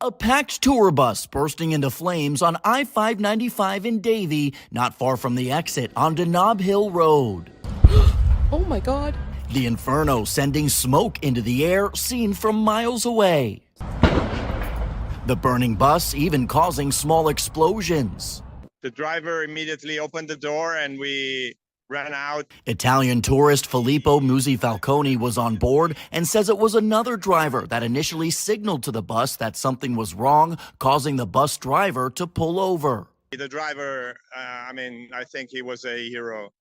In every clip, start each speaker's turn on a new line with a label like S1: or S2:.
S1: A packed tour bus bursting into flames on I-595 in Davie, not far from the exit onto Nob Hill Road.
S2: Oh my God.
S1: The inferno sending smoke into the air, seen from miles away. The burning bus even causing small explosions.
S3: The driver immediately opened the door and we ran out.
S1: Italian tourist Filippo Musi Falcone was on board and says it was another driver that initially signaled to the bus that something was wrong, causing the bus driver to pull over.
S3: The driver, I think he was a hero.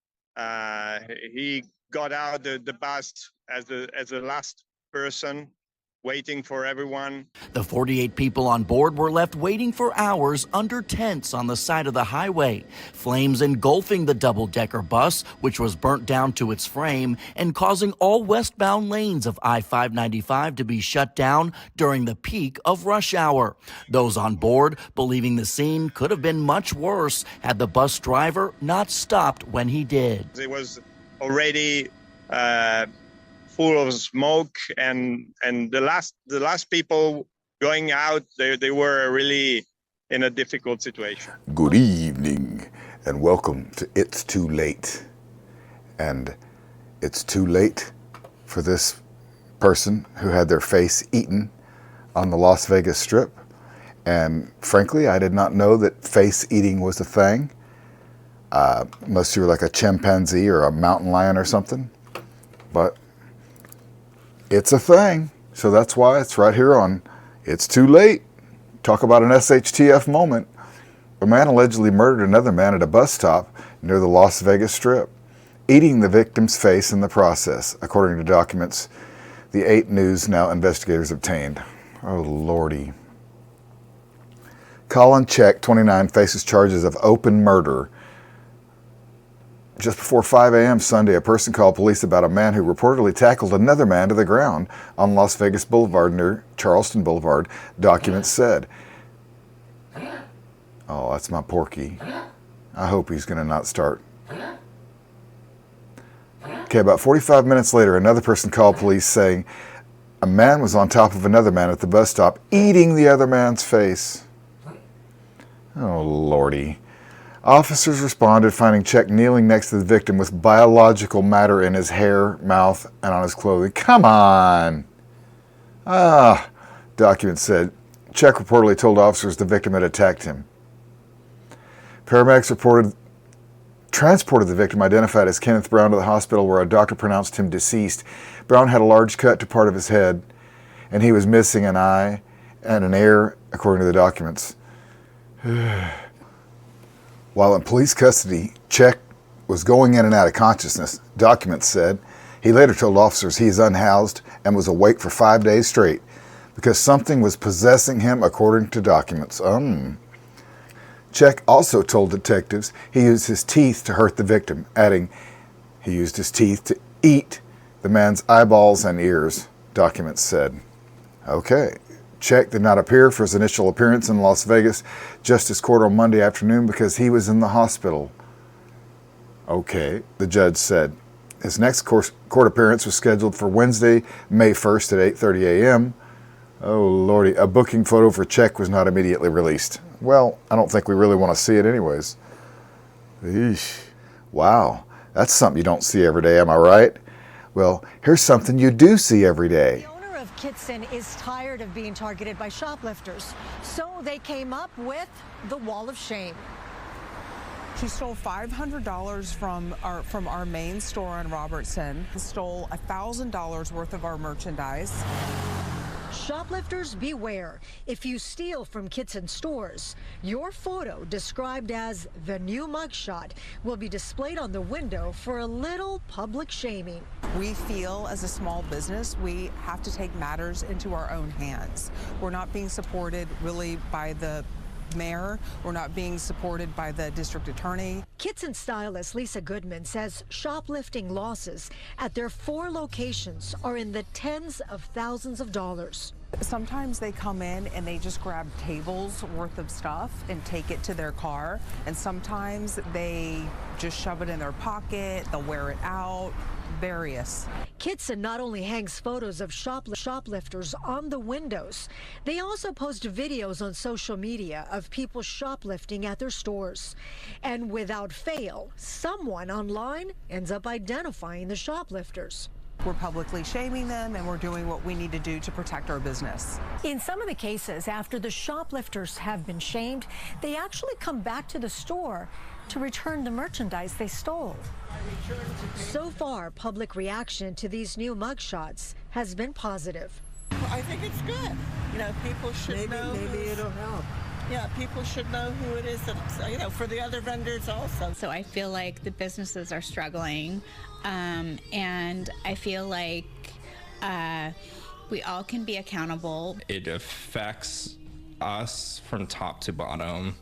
S3: He got out the bus as the last person, waiting for everyone.
S1: The 48 people on board were left waiting for hours under tents on the side of the highway, flames engulfing the double-decker bus, which was burnt down to its frame and causing all westbound lanes of I-595 to be shut down during the peak of rush hour. Those on board believing the scene could have been much worse had the bus driver not stopped when he did.
S3: It was already full of smoke, and the last people going out, they were really in a difficult situation.
S4: Good evening and welcome to It's Too Late. And it's too late for this person who had their face eaten on the Las Vegas Strip. And frankly, I did not know that face eating was a thing. Unless you were like a chimpanzee or a mountain lion or something. But it's a thing, so that's why it's right here on It's Too Late. Talk about an SHTF moment. A man allegedly murdered another man at a bus stop near the Las Vegas Strip, eating the victim's face in the process, according to documents the 8 News Now investigators obtained. Oh, Lordy. Colin Check, 29, faces charges of open murder. Just before 5 a.m. Sunday, a person called police about a man who reportedly tackled another man to the ground on Las Vegas Boulevard near Charleston Boulevard, documents said. Oh, that's my Porky. I hope he's going to not start. Okay, about 45 minutes later, another person called police saying a man was on top of another man at the bus stop, eating the other man's face. Oh, Lordy. Officers responded, finding Check kneeling next to the victim with biological matter in his hair, mouth, and on his clothing. Come on! Documents said. Check reportedly told officers the victim had attacked him. Paramedics transported the victim, identified as Kenneth Brown, to the hospital where a doctor pronounced him deceased. Brown had a large cut to part of his head, and he was missing an eye and an ear, according to the documents. While in police custody, Check was going in and out of consciousness, documents said. He later told officers he is unhoused and was awake for 5 days straight because something was possessing him, according to documents. Check also told detectives he used his teeth to hurt the victim, adding he used his teeth to eat the man's eyeballs and ears, documents said. Okay. Check did not appear for his initial appearance in Las Vegas Justice Court on Monday afternoon because he was in the hospital. Okay, the judge said. His next court appearance was scheduled for Wednesday, May 1st at 8:30 a.m. Oh, Lordy, a booking photo for Check was not immediately released. Well, I don't think we really want to see it anyways. Eesh. Wow, that's something you don't see every day, am I right? Well, here's something you do see every day.
S5: Kitson is tired of being targeted by shoplifters, so they came up with the wall of shame.
S6: He stole $500 from our main store on Robertson. He stole $1,000 worth of our merchandise.
S5: Shoplifters beware. If you steal from Kitson stores, your photo, described as the new mugshot, will be displayed on the window for a little public shaming.
S6: We feel as a small business, we have to take matters into our own hands. We're not being supported really by the mayor. We're not being supported by the district attorney.
S5: Kitson stylist Lisa Goodman says shoplifting losses at their 4 locations are in the tens of thousands of dollars.
S6: Sometimes they come in and they just grab tables worth of stuff and take it to their car. And sometimes they just shove it in their pocket, they'll wear it out, various.
S5: Kitson not only hangs photos of shoplifters on the windows, they also post videos on social media of people shoplifting at their stores. And without fail, someone online ends up identifying the shoplifters.
S6: We're publicly shaming them, and we're doing what we need to do to protect our business.
S5: In some of the cases, after the shoplifters have been shamed, they actually come back to the store to return the merchandise they stole. So far, public reaction to these new mugshots has been positive.
S7: Well, I think it's good. You know, people should know. Maybe it'll help. Yeah, people should know who it is, that, you know, for the other vendors also.
S8: So I feel like the businesses are struggling, and I feel like we all can be accountable.
S9: It affects us from top to bottom,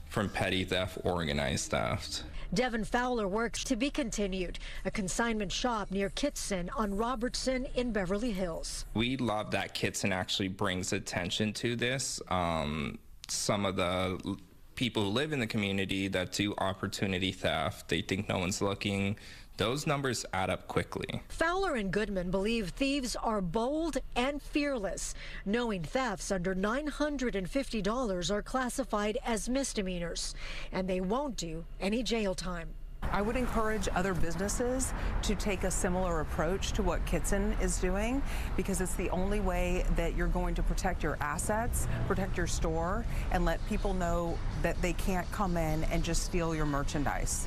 S9: from petty theft, organized theft.
S5: Devin Fowler works to be continued, a consignment shop near Kitson on Robertson in Beverly Hills.
S9: We love that Kitson actually brings attention to this. Some of the people who live in the community that do opportunity theft, they think no one's looking. Those numbers add up quickly.
S5: Fowler and Goodman believe thieves are bold and fearless, knowing thefts under $950 are classified as misdemeanors, and they won't do any jail time.
S6: I would encourage other businesses to take a similar approach to what Kitson is doing, because it's the only way that you're going to protect your assets, protect your store, and let people know that they can't come in and just steal your merchandise.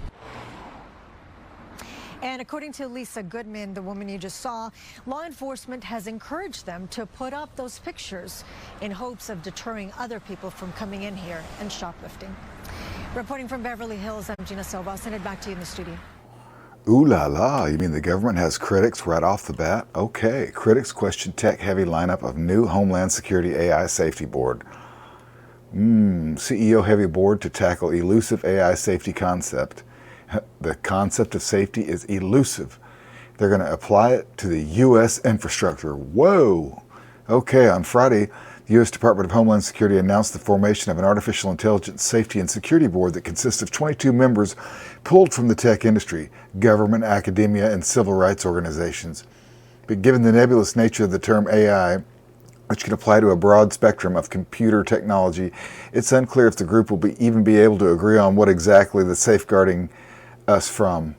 S5: And according to Lisa Goodman, the woman you just saw, law enforcement has encouraged them to put up those pictures in hopes of deterring other people from coming in here and shoplifting. Reporting from Beverly Hills, I'm Gina Silva. I'll send it back to you in the studio.
S4: Ooh la la, you mean the government has critics right off the bat? Okay, critics question tech-heavy lineup of new Homeland Security AI Safety Board. CEO-heavy board to tackle elusive AI safety concept. The concept of safety is elusive. They're going to apply it to the U.S. infrastructure. Whoa! Okay, on Friday, the U.S. Department of Homeland Security announced the formation of an artificial intelligence safety and security board that consists of 22 members pulled from the tech industry, government, academia, and civil rights organizations. But given the nebulous nature of the term AI, which can apply to a broad spectrum of computer technology, it's unclear if the group will even be able to agree on what exactly the safeguarding us from.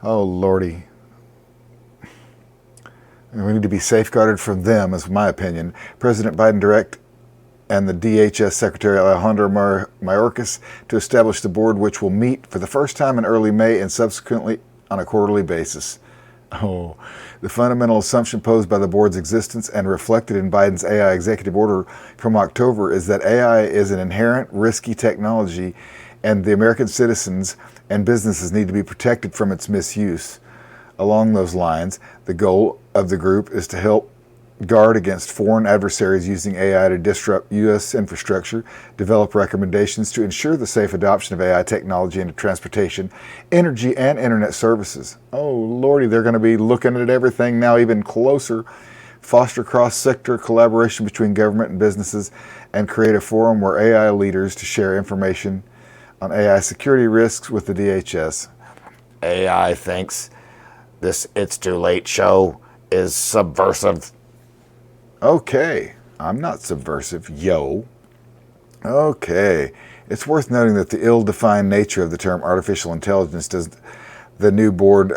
S4: Oh, Lordy. We need to be safeguarded from them, is my opinion. President Biden direct and the DHS Secretary Alejandro Mayorkas to establish the board, which will meet for the first time in early May and subsequently on a quarterly basis. Oh, the fundamental assumption posed by the board's existence and reflected in Biden's AI executive order from October is that AI is an inherent risky technology, and the American citizens and businesses need to be protected from its misuse. Along those lines, the goal of the group is to help guard against foreign adversaries using AI to disrupt U.S. infrastructure, develop recommendations to ensure the safe adoption of AI technology into transportation, energy, and internet services. Oh, Lordy, they're going to be looking at everything now even closer. Foster cross-sector collaboration between government and businesses, and create a forum where AI leaders to share information on AI security risks with the DHS. AI thinks this It's Too Late show is subversive. Okay, I'm not subversive, yo. Okay, it's worth noting that the ill-defined nature of the term artificial intelligence does the new board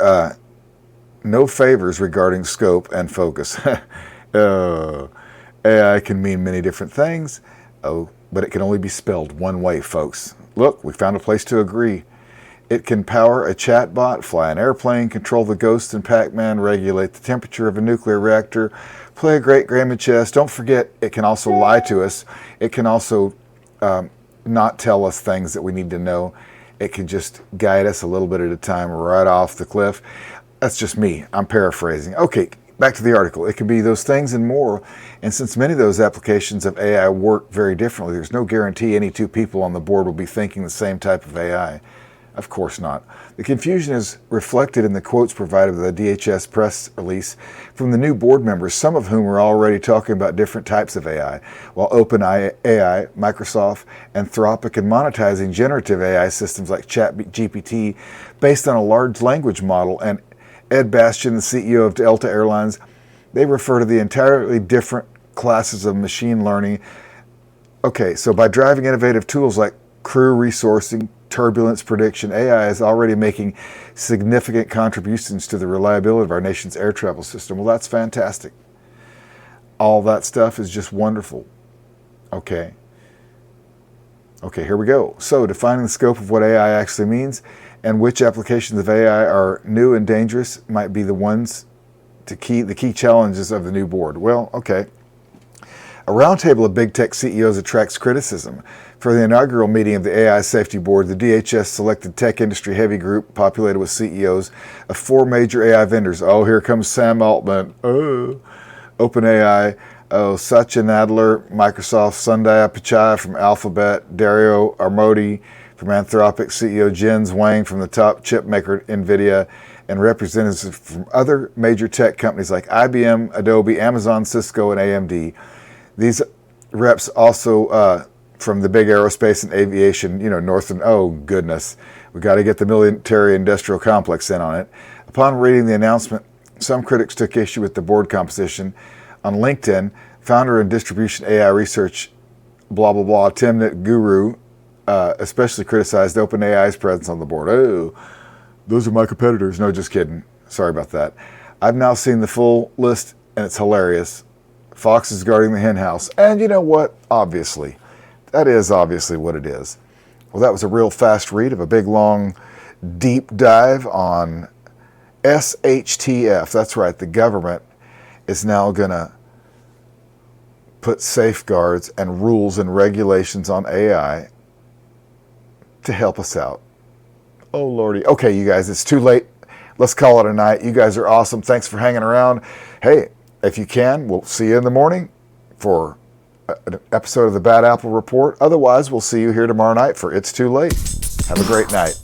S4: no favors regarding scope and focus. AI can mean many different things, but it can only be spelled one way, folks. Look, we found a place to agree. It can power a chatbot, fly an airplane, control the ghost in Pac-Man, regulate the temperature of a nuclear reactor, play a great game of chess. Don't forget, it can also lie to us. It can also not tell us things that we need to know. It can just guide us a little bit at a time right off the cliff. That's just me. I'm paraphrasing. Okay, back to the article. It can be those things and more. And since many of those applications of AI work very differently, there's no guarantee any two people on the board will be thinking the same type of AI. Of course not. The confusion is reflected in the quotes provided by the DHS press release from the new board members, some of whom are already talking about different types of AI, while OpenAI, Microsoft, Anthropic, and monetizing generative AI systems like ChatGPT based on a large language model. And Ed Bastian, the CEO of Delta Airlines, they refer to the entirely different classes of machine learning. Okay, so by driving innovative tools like crew resourcing, turbulence prediction, AI is already making significant contributions to the reliability of our nation's air travel system. Well, that's fantastic. All that stuff is just wonderful. Okay, here we go. So, defining the scope of what AI actually means and which applications of AI are new and dangerous might be the key challenges of the new board. Well, okay. A roundtable of big tech CEOs attracts criticism. For the inaugural meeting of the AI Safety Board, the DHS selected tech industry heavy group populated with CEOs of 4 major AI vendors. Oh, here comes Sam Altman. Oh, OpenAI. Oh, Satya Nadella, Microsoft. Sundar Pichai from Alphabet. Dario Armodi from Anthropic. CEO Jens Wang from the top chip maker NVIDIA. And representatives from other major tech companies like IBM, Adobe, Amazon, Cisco, and AMD. These reps also from the big aerospace and aviation, Northern, oh goodness, we got to get the military industrial complex in on it. Upon reading the announcement, some critics took issue with the board composition. On LinkedIn, founder and distribution AI research, blah, blah, blah, Timnit Guru, especially criticized OpenAI's presence on the board. Oh, those are my competitors. No, just kidding. Sorry about that. I've now seen the full list and it's hilarious. Fox is guarding the hen house. And you know what? Obviously. That is obviously what it is. Well, that was a real fast read of a big, long, deep dive on SHTF. That's right. The government is now going to put safeguards and rules and regulations on AI to help us out. Oh, Lordy. Okay, you guys, it's too late. Let's call it a night. You guys are awesome. Thanks for hanging around. Hey, if you can, we'll see you in the morning for an episode of the Bad Apple Report. Otherwise, we'll see you here tomorrow night for It's Too Late. Have a great night.